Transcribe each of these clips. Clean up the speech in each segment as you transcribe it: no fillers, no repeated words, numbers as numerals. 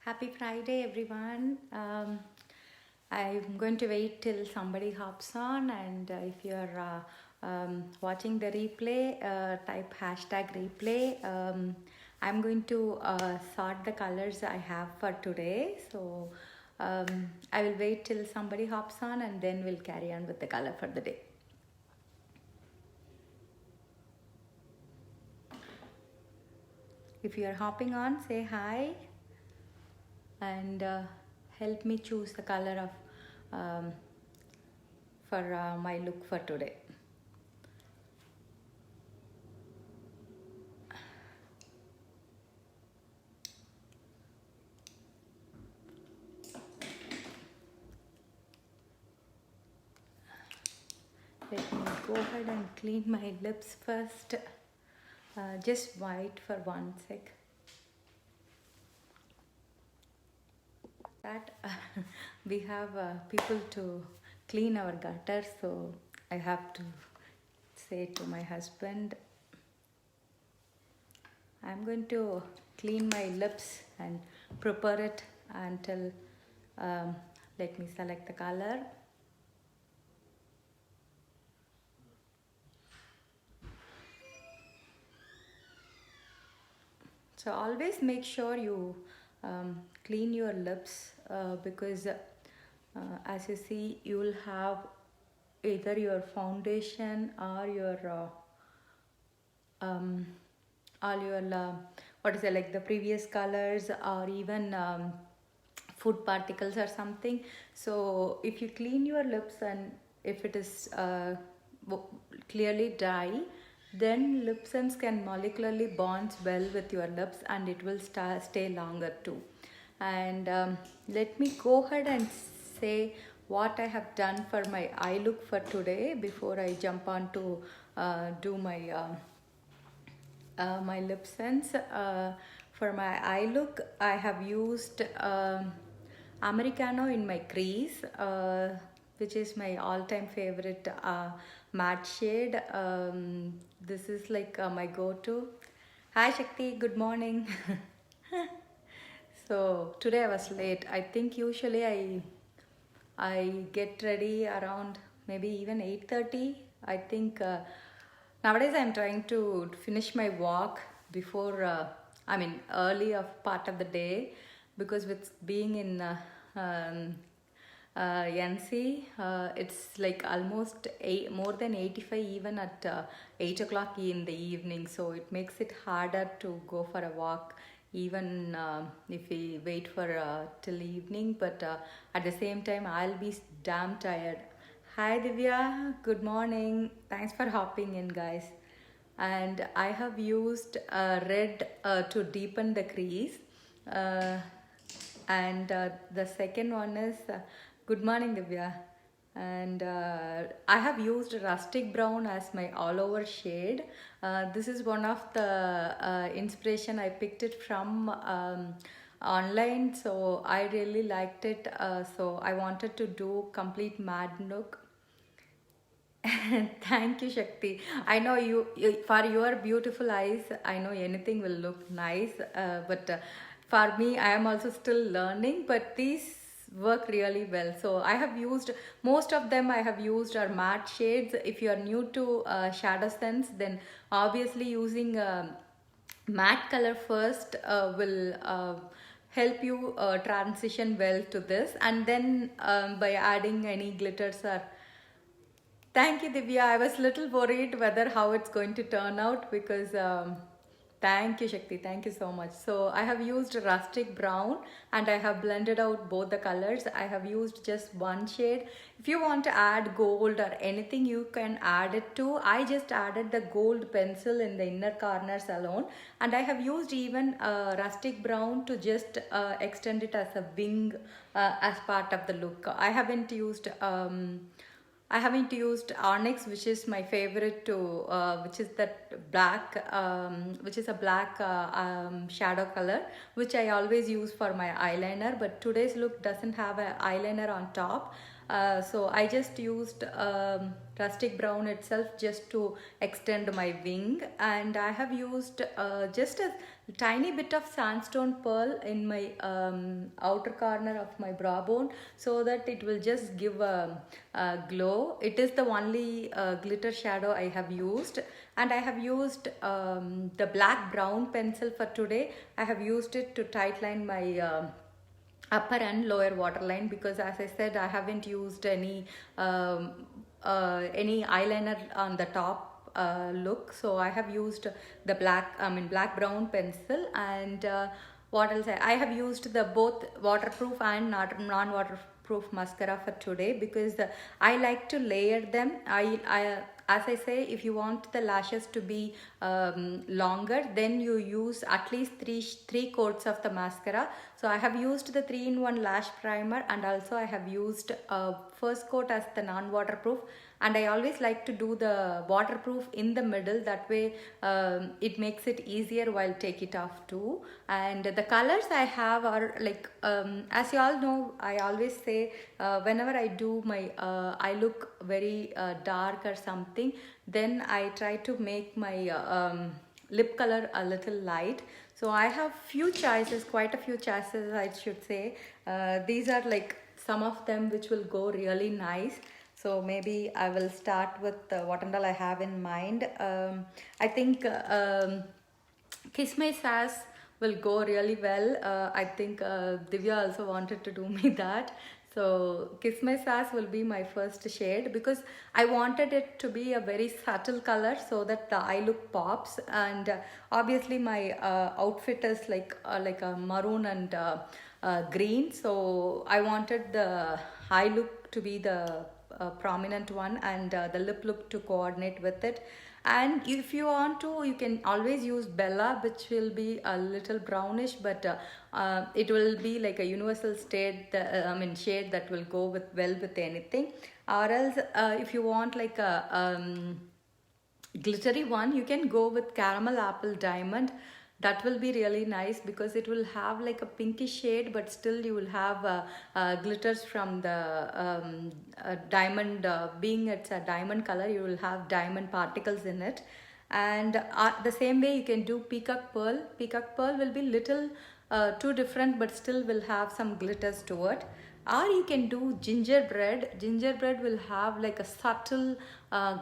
Happy Friday, everyone. I'm going to wait till somebody hops on, and if you're watching the replay, type hashtag replay. I'm going to sort the colors I have for today. So I will wait till somebody hops on, and then we'll carry on with the color for the day. If you're hopping on, say hi and help me choose the color of for my look for today. Let me go ahead and clean my lips first. Just wait for 1 sec. That we have people to clean our gutter, so I have to say to my husband, I'm going to clean my lips and prepare it until let me select the color. So always make sure you clean your lips because as you see, you will have either your foundation or your all your what is it, like the previous colors, or even food particles or something. So if you clean your lips and if it is clearly dry, then lip sense can molecularly bond well with your lips and it will stay longer too. And let me go ahead and say what I have done for my eye look for today before I jump on to do my lip sense. For my eye look, I have used Americano in my crease, which is my all-time favorite matte shade. This is like my go-to. Hi Shakti, good morning. So today I was late. I think usually I get ready around maybe even 8:30. I think nowadays I'm trying to finish my walk before early of part of the day, because with being in NC, it's like almost more than 85 even at 8 o'clock in the evening, so it makes it harder to go for a walk even if we wait for till evening. But at the same time I'll be damn tired. Hi Divya, good morning. Thanks for hopping in, guys. And I have used red to deepen the crease. And the second one is good morning Divya. And I have used rustic brown as my all over shade. This is one of the inspiration. I picked it from online, so I really liked it. So I wanted to do complete matte look. Thank you, Shakti. I know for your beautiful eyes, I know anything will look nice. But for me, I am also still learning, but these work really well. So I have used, most of them I have used are matte shades. If you are new to Shadow Sense, then obviously using matte color first will help you transition well to this, and then by adding any glitters or. Thank you, Divya. I was a little worried whether how it's going to turn out, because thank you, Shakti. Thank you so much. So I have used rustic brown and I have blended out both the colors. I have used just one shade. If you want to add gold or anything, you can add it too. I just added the gold pencil in the inner corners alone, and I have used even rustic brown to just extend it as a wing as part of the look. I haven't used onyx, which is my favorite to, which is that black, which is a black shadow color, which I always use for my eyeliner. But today's look doesn't have an eyeliner on top. So I just used rustic brown itself just to extend my wing, and I have used just a tiny bit of sandstone pearl in my outer corner of my brow bone, so that it will just give a glow. It is the only glitter shadow I have used, and I have used the black brown pencil for today. I have used it to tightline my upper and lower waterline, because as I said, I haven't used any eyeliner on the top look. So I have used the black brown pencil, and what else I have used the both waterproof and non-waterproof mascara for today, because I like to layer them. I as I say, if you want the lashes to be longer, then you use at least three coats of the mascara. So I have used the 3-in-1 lash primer, and also I have used first coat as the non-waterproof, and I always like to do the waterproof in the middle. That way it makes it easier while take it off too. And the colors I have are like, as you all know, I always say whenever I do my I look very dark or something, then I try to make my lip color a little light. So I have few choices, quite a few choices I should say. These are like some of them which will go really nice. So maybe I will start with what and all I have in mind. I think Kiss My Sass will go really well. I think Divya also wanted to do me that. So Kiss My Sass will be my first shade, because I wanted it to be a very subtle color so that the eye look pops. And obviously my outfit is like a maroon and green. So I wanted the eye look to be the prominent one, and the lip look to coordinate with it. And if you want to, you can always use Bella, which will be a little brownish, but it will be like a universal shade that will go well with anything. Or else if you want like a glittery one, you can go with Caramel Apple Diamond. That will be really nice, because it will have like a pinkish shade, but still you will have glitters from the diamond. Being it's a diamond color, you will have diamond particles in it. And the same way you can do Peacock Pearl. Peacock Pearl will be little too different, but still will have some glitters to it. Or you can do Gingerbread. Gingerbread will have like a subtle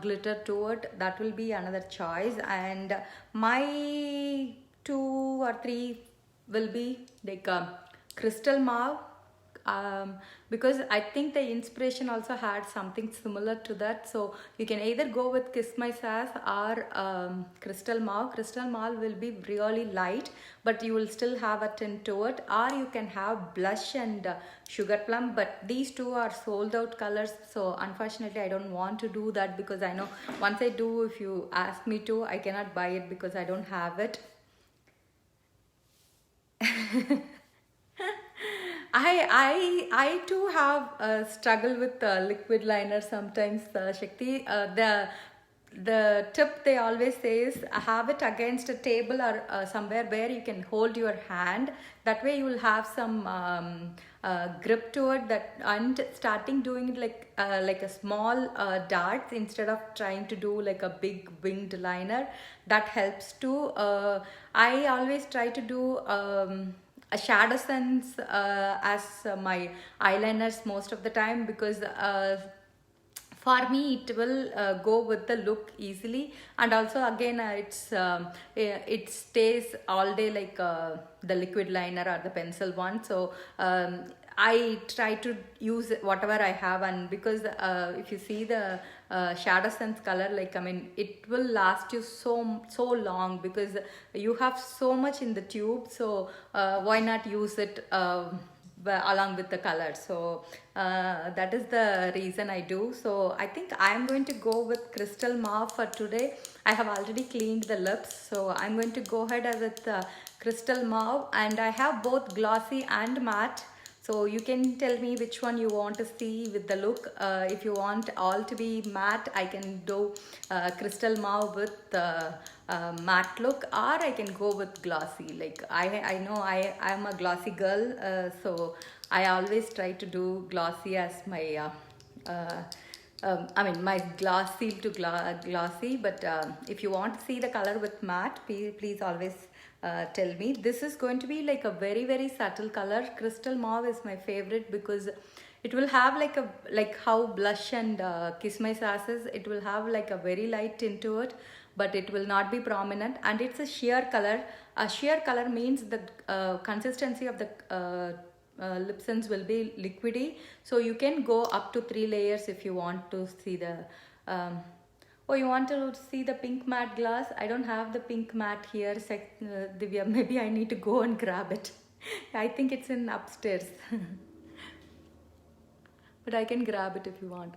glitter to it. That will be another choice. And my 2 or 3 will be like Crystal Mauve, because I think the inspiration also had something similar to that. So you can either go with Kiss My Sass or Crystal Mauve. Crystal Mauve will be really light, but you will still have a tint to it. Or you can have Blush and Sugar Plum, but these two are sold out colors. So unfortunately I don't want to do that, because I know once I do, if you ask me to, I cannot buy it because I don't have it. I too have struggle with liquid liner sometimes, Shakti. The tip they always say is have it against a table or somewhere where you can hold your hand. That way you will have some grip to it. And starting doing it like a small darts instead of trying to do like a big winged liner. That helps too. I always try to do a shadow sense as my eyeliners most of the time, because for me it will go with the look easily. And also again it stays all day like the liquid liner or the pencil one. So I try to use whatever I have. And because if you see the shadow sense color, like it will last you so long, because you have so much in the tube. So why not use it along with the color? So that is the reason I do. So I think I'm going to go with Crystal Mauve for today. I have already cleaned the lips, so I'm going to go ahead with Crystal Mauve. And I have both glossy and matte. So you can tell me which one you want to see with the look. If you want all to be matte, I can do Crystal Mauve with matte look, or I can go with glossy. Like I know I am a glossy girl, so I always try to do glossy as my my glossy to glossy. But if you want to see the color with matte, please always tell me. This is going to be like a very very subtle color. Crystal mauve is my favorite because it will have like a, like how blush and Kiss My Sass is, it will have like a very light tint to it, but it will not be prominent, and it's a sheer color. A sheer color means the consistency of the lip sense will be liquidy, so you can go up to 3 layers if you want to see the oh, you want to see the pink matte glass? I don't have the pink matte here, Divya. Maybe I need to go and grab it. I think it's in upstairs. But I can grab it if you want.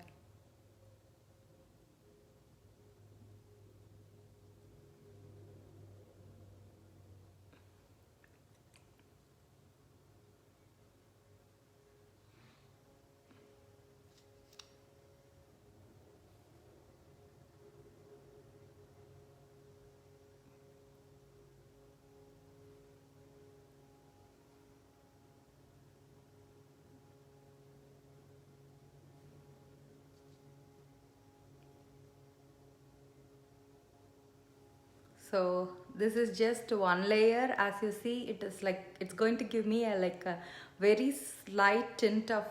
So this is just one layer. As you see, it is like, it's going to give me a like a very slight tint of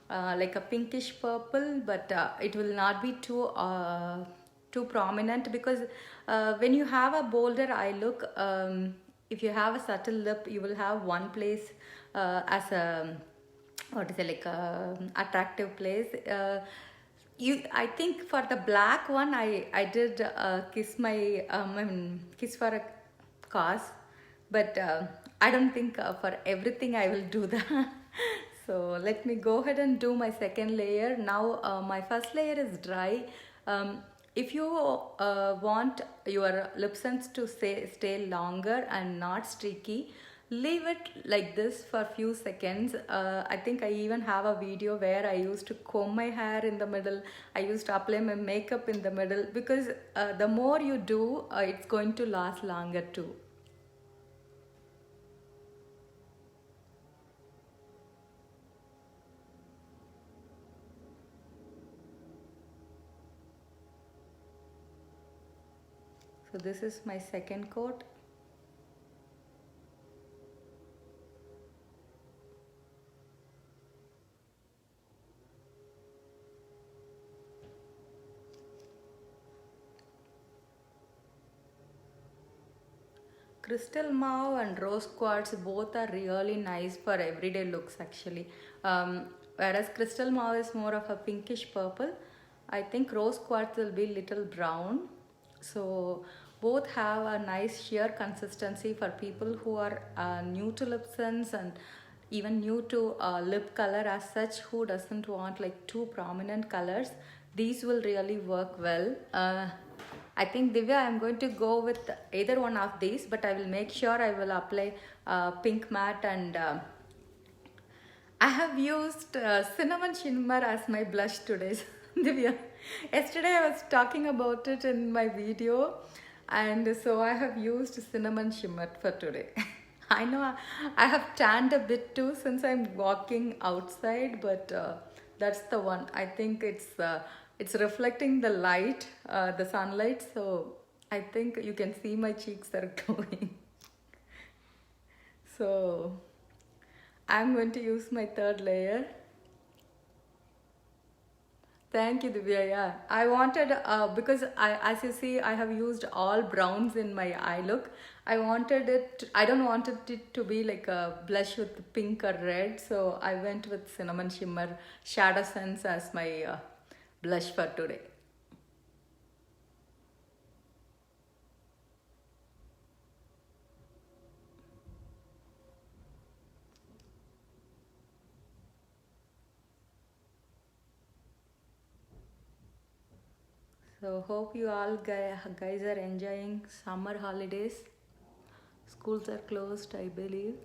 like a pinkish purple, but it will not be too prominent, because when you have a bolder eye look, if you have a subtle lip, you will have one place as a, what is it, like a attractive place. I think for the black one, I did kiss my I mean, kiss for a cause, but I don't think for everything I will do that. So let me go ahead and do my second layer now. My first layer is dry. If you want your lip sense to stay longer and not streaky, leave it like this for a few seconds. I think I even have a video where I used to comb my hair in the middle. I used to apply my makeup in the middle, because the more you do, it's going to last longer too. So this is my second coat. Crystal mauve and rose quartz both are really nice for everyday looks actually. Whereas crystal mauve is more of a pinkish purple, I think rose quartz will be little brown. So both have a nice sheer consistency for people who are new to lip sense, and even new to lip color as such, who doesn't want like too prominent colors. These will really work well. I think, Divya, I'm going to go with either one of these, but I will make sure I will apply pink matte, and I have used cinnamon shimmer as my blush today. Divya, yesterday I was talking about it in my video, and so I have used cinnamon shimmer for today. I know I have tanned a bit too since I'm walking outside, but that's the one. I think it's reflecting the light, the sunlight, so I think you can see my cheeks are glowing. So I'm going to use my third layer. Thank you, Divya. Yeah, I wanted, because as you see, I have used all browns in my eye look. I wanted it, I don't wanted it to be like a blush with pink or red, so I went with Cinnamon Shimmer Shadow Sense as my blush for today. So hope you all guys are enjoying summer holidays. Schools are closed, I believe.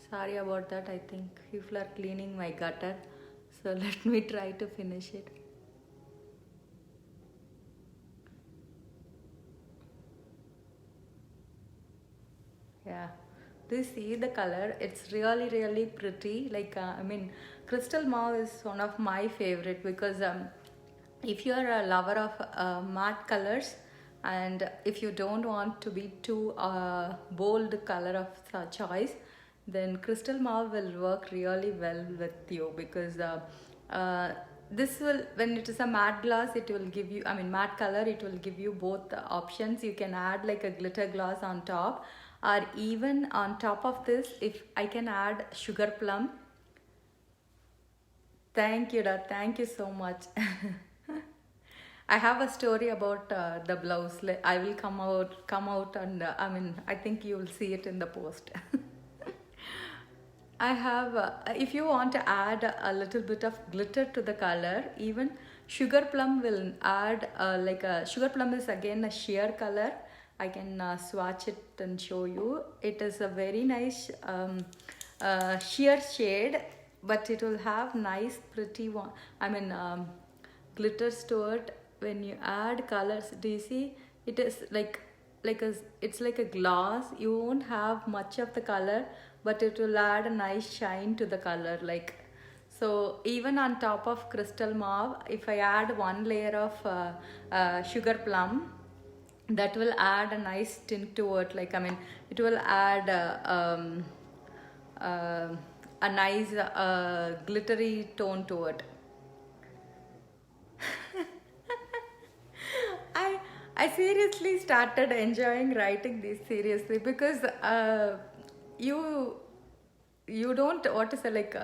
Sorry about that. I think people are cleaning my gutter. So let me try to finish it. Yeah. Do you see the color? It's really, really pretty. Like, I mean, crystal mauve is one of my favorite, because if you are a lover of matte colors, and if you don't want to be too bold color of choice, then crystal mauve will work really well with you, because uh, this will, when it is a matte glass, it will give you, I mean matte color, it will give you both options. You can add like a glitter glass on top, or even on top of this, if I can add sugar plum. Thank you, Da. Thank you so much. I have a story about the blouse. I will come out, and I mean, I think you will see it in the post. I have, if you want to add a little bit of glitter to the color, even sugar plum will add, like a sugar plum is again a sheer color. I can swatch it and show you. It is a very nice sheer shade, but it will have nice, pretty one. I mean, glitters to it. When you add colors, do you see? It is like a, it's like a gloss. You won't have much of the color, but it will add a nice shine to the color, like. So even on top of crystal mauve, if I add one layer of sugar plum, that will add a nice tint to it, like, I mean, it will add uh, a nice glittery tone to it. I I seriously started enjoying writing this seriously, because you you don't, what to say, like,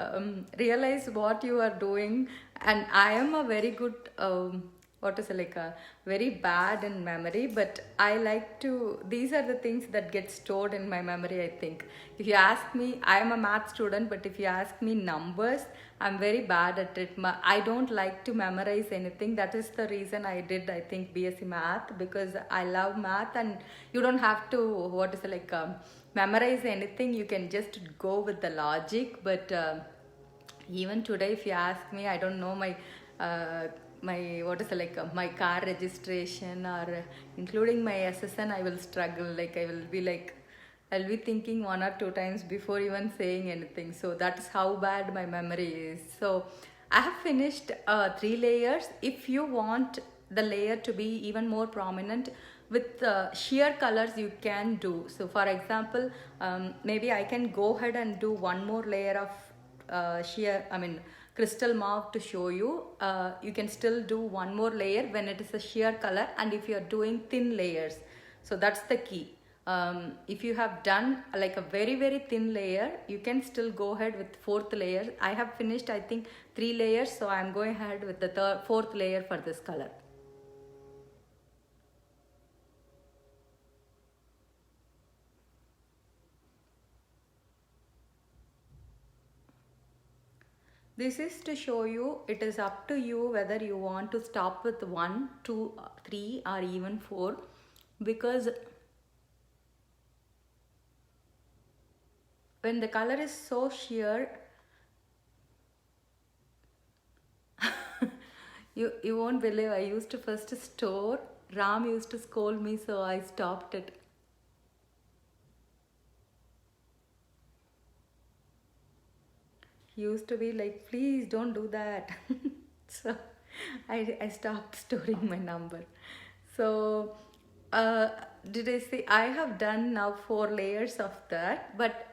realize what you are doing. And I am a very good, what to say, like, a very bad in memory, but I like to, these are the things that get stored in my memory, I think. If you ask me, I am a math student, but if you ask me numbers, I'm very bad at it. I don't like to memorize anything. That is the reason I did, I think, BSc math, because I love math. And you don't have to, what is it, like, memorize anything. You can just go with the logic. But even today, if you ask me, I don't know my my, what is it, like, my car registration, or including my SSN, I will struggle. Like, I will be like, I'll be thinking one or two times before even saying anything. So that is how bad my memory is. So I have finished 3 layers. If you want the layer to be even more prominent, with sheer colors you can do. So for example, maybe I can go ahead and do one more layer of sheer, I mean, crystal mauve to show you. You can still do one more layer when it is a sheer color, and if you are doing thin layers. So that's the key. If you have done like a very thin layer, you can still go ahead with fourth layer. I have finished, I think, 3 layers, so I'm going ahead with the fourth layer for this color. This is to show you, it is up to you whether you want to stop with 1, 2, 3, or even 4, because when the color is so sheer, you won't believe, I used to first store. Ram used to scold me, so I stopped it. He used to be like, please don't do that. So I stopped storing my number. So uh, did I say I have done now 4 layers of that, but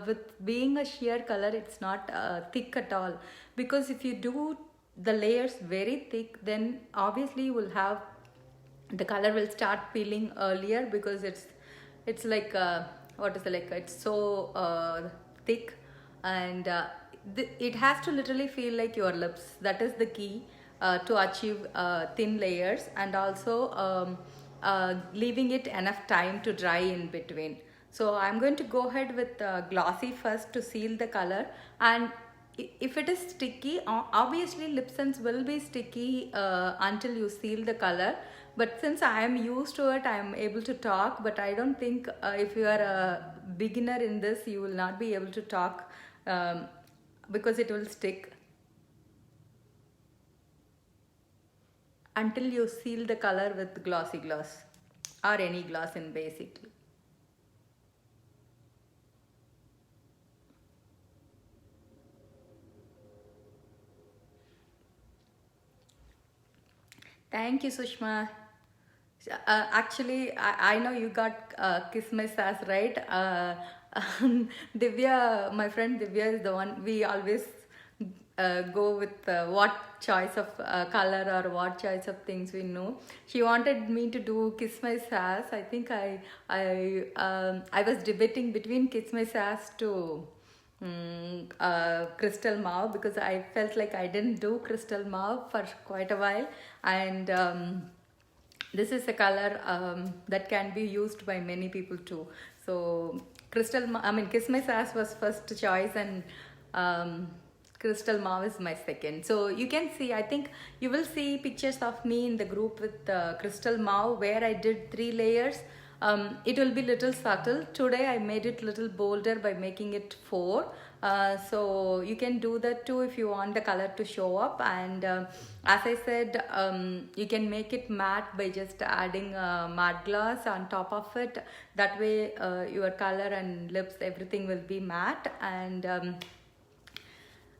with being a sheer color, it's not thick at all. Because if you do the layers very thick, then obviously you will have, the color will start peeling earlier, because it's like, what is it, like, it's so thick. And it has to literally feel like your lips. That is the key to achieve thin layers, and also leaving it enough time to dry in between. So I'm going to go ahead with glossy first to seal the color. And if it is sticky, obviously lip sense will be sticky until you seal the color. But since I am used to it, I am able to talk. But I don't think if you are a beginner in this, you will not be able to talk, because it will stick until you seal the color with glossy gloss, or any gloss in basically. Thank you, Sushma. Actually, I know you got Kiss My Sass, right? Divya, my friend Divya is the one we always go with what choice of color or what choice of things we know. She wanted me to do Kiss My Sass. I think I was debating between Kiss My Sass to Crystal Mauve because I felt like I didn't do Crystal Mauve for quite a while, and this is a color that can be used by many people too. So Kiss My Sass was first choice, and um, Crystal Mauve is my second. So you can see, I think you will see pictures of me in the group with Crystal Mauve where I did 3 layers. It will be little subtle. Today I made it little bolder by making it 4. So you can do that too if you want the color to show up. And as I said, you can make it matte by just adding matte gloss on top of it. That way your color and lips, everything will be matte. And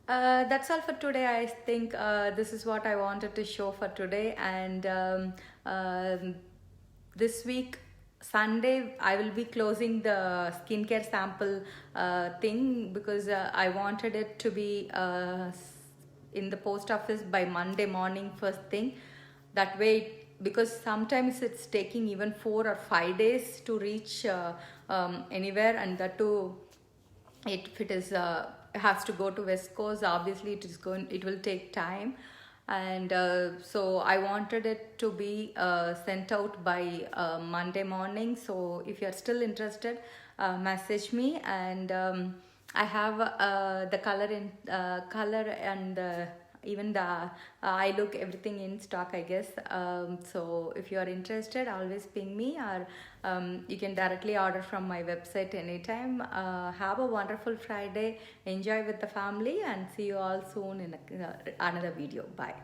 that's all for today. I think this is what I wanted to show for today. And this week, Sunday, I will be closing the skincare sample thing because I wanted it to be in the post office by Monday morning first thing. That way, because sometimes it's taking even 4 or 5 days to reach anywhere, and that too, if it is has to go to West Coast, obviously it will take time. And so I wanted it to be sent out by Monday morning. So if you're still interested, message me. And I have the color and even the eye look, everything in stock, I guess. So if you are interested, always ping me, or you can directly order from my website anytime. Have a wonderful Friday. Enjoy with the family, and see you all soon in another video. Bye.